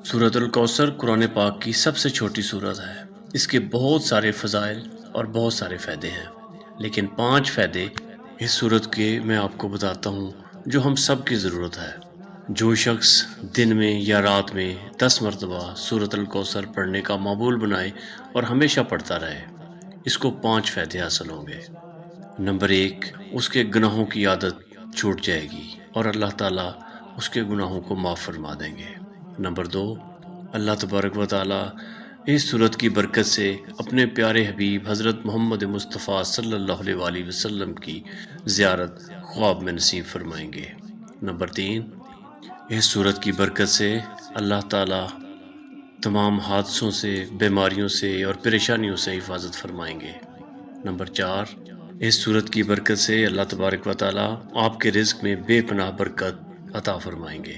سورۃ الکوثر قرآن پاک کی سب سے چھوٹی سورت ہے۔ اس کے بہت سارے فضائل اور بہت سارے فائدے ہیں، لیکن 5 فائدے اس سورت کے میں آپ کو بتاتا ہوں جو ہم سب کی ضرورت ہے۔ جو شخص دن میں یا رات میں 10 مرتبہ سورۃ الکوثر پڑھنے کا معمول بنائے اور ہمیشہ پڑھتا رہے، اس کو 5 فائدے حاصل ہوں گے۔ نمبر 1، اس کے گناہوں کی عادت چھوٹ جائے گی اور اللہ تعالیٰ اس کے گناہوں کو معاف فرما دیں گے۔ نمبر 2، اللہ تبارک و تعالیٰ اس سورت کی برکت سے اپنے پیارے حبیب حضرت محمد مصطفیٰ صلی اللہ علیہ وآلہ وسلم کی زیارت خواب میں نصیب فرمائیں گے۔ نمبر 3، اس سورت کی برکت سے اللہ تعالیٰ تمام حادثوں سے، بیماریوں سے اور پریشانیوں سے حفاظت فرمائیں گے۔ نمبر 4، اس سورت کی برکت سے اللہ تبارک و تعالیٰ آپ کے رزق میں بے پناہ برکت عطا فرمائیں گے۔